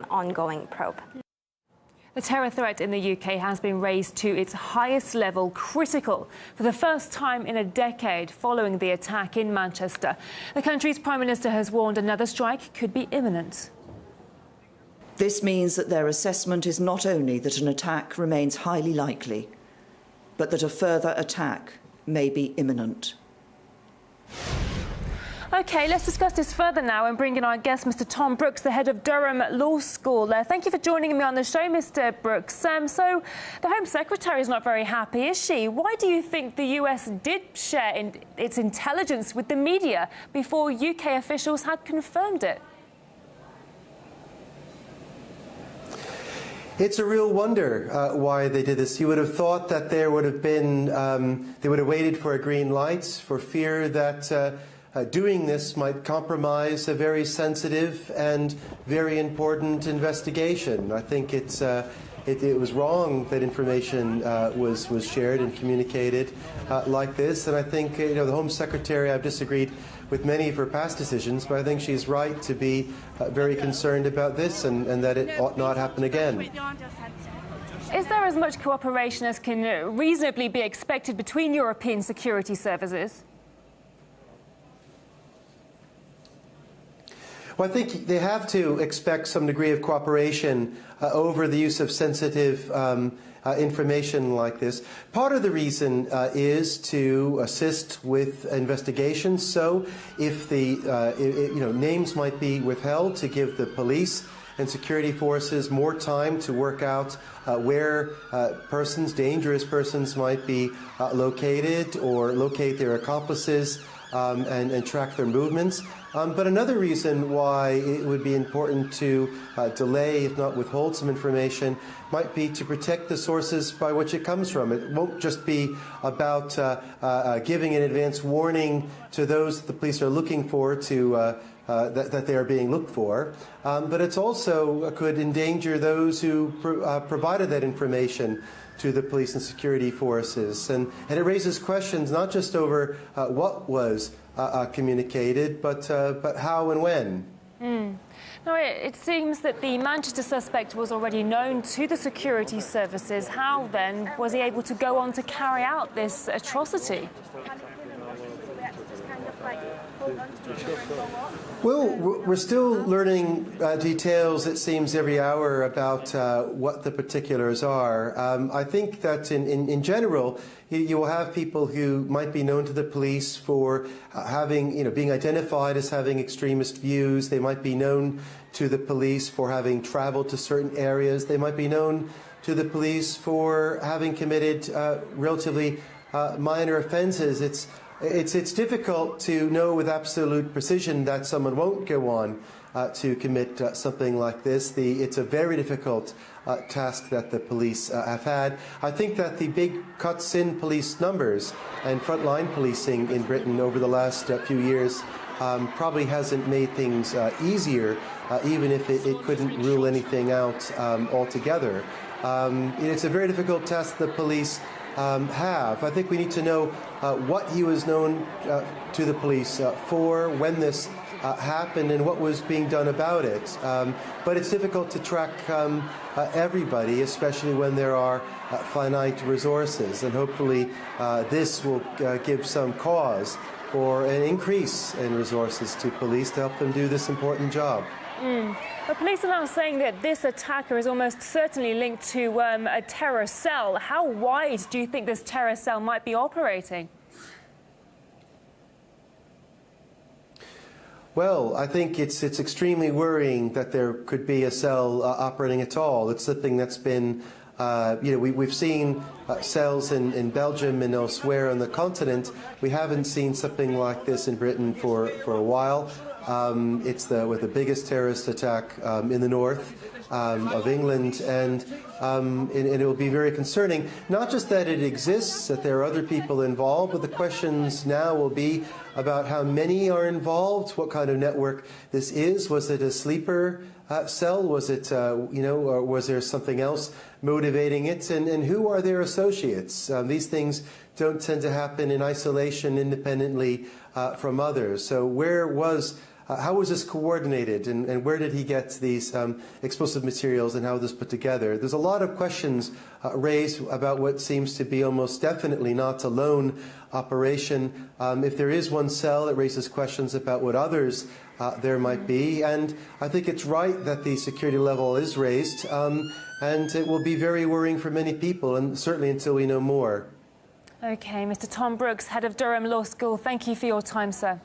ongoing probe. The terror threat in the UK has been raised to its highest level, critical, for the first time in a decade following the attack in Manchester. The country's Prime Minister has warned another strike could be imminent. This means that their assessment is not only that an attack remains highly likely, but that a further attack may be imminent. OK, let's discuss this further now and bring in our guest, Mr Tom Brooks, the head of Durham Law School. Thank you for joining me on the show, Mr Brooks. So the Home Secretary is not very happy, is she? Why do you think the US did share its intelligence with the media before UK officials had confirmed it? It's a real wonder why they did this. You would have thought that there would have been, they would have waited for a green light for fear that doing this might compromise a very sensitive and very important investigation. I think it was wrong that information was shared and communicated like this. And I think the Home Secretary, I've disagreed with many of her past decisions, but I think she's right to be very concerned about this and that it ought not happen again. Is there as much cooperation as can reasonably be expected between European security services? Well, I think they have to expect some degree of cooperation over the use of sensitive information like this. Part of the reason is to assist with investigations. So, if the names might be withheld, to give the police and security forces more time to work out where dangerous persons might be located, or locate their accomplices and track their movements. But another reason why it would be important to delay, if not withhold, some information might be to protect the sources by which it comes from. It won't just be about giving an advance warning to those that the police are looking for that they are being looked for, but it's also could endanger those who provided that information to the police and security forces. And it raises questions not just over what was communicated, but how and when. Now, it seems that the Manchester suspect was already known to the security services. How, then, was he able to go on to carry out this atrocity? Well, we're still learning details, it seems, every hour about what the particulars are. I think that in general, you will have people who might be known to the police for being identified as having extremist views. They might be known to the police for having traveled to certain areas. They might be known to the police for having committed relatively minor offenses. It's difficult to know with absolute precision that someone won't go on to commit something like this. It's a very difficult task that the police have had. I think that the big cuts in police numbers and frontline policing in Britain over the last few years probably hasn't made things easier, even if it couldn't rule anything out altogether. It's a very difficult task the police have. I think we need to know what he was known to the police for, when this happened, and what was being done about it. But it's difficult to track everybody, especially when there are finite resources. And hopefully this will give some cause for an increase in resources to police to help them do this important job. The police are now saying that this attacker is almost certainly linked to a terror cell. How wide do you think this terror cell might be operating? Well, I think it's extremely worrying that there could be a cell operating at all. It's something that's been, we've seen cells in Belgium and elsewhere on the continent. We haven't seen something like this in Britain for a while. It's with the biggest terrorist attack in the north of England, and it will be very concerning. Not just that it exists, that there are other people involved, but the questions now will be about how many are involved, what kind of network this is. Was it a sleeper cell? Was it, or was there something else motivating it? And who are their associates? These things don't tend to happen in isolation, independently from others. So where was how was this coordinated, and where did he get these explosive materials, and how was this put together? There's a lot of questions raised about what seems to be almost definitely not a lone operation. If there is one cell, it raises questions about what others there might be, and I think it's right that the security level is raised, and it will be very worrying for many people, and certainly until we know more. OK, Mr. Tom Brooks, head of Durham Law School, thank you for your time, sir.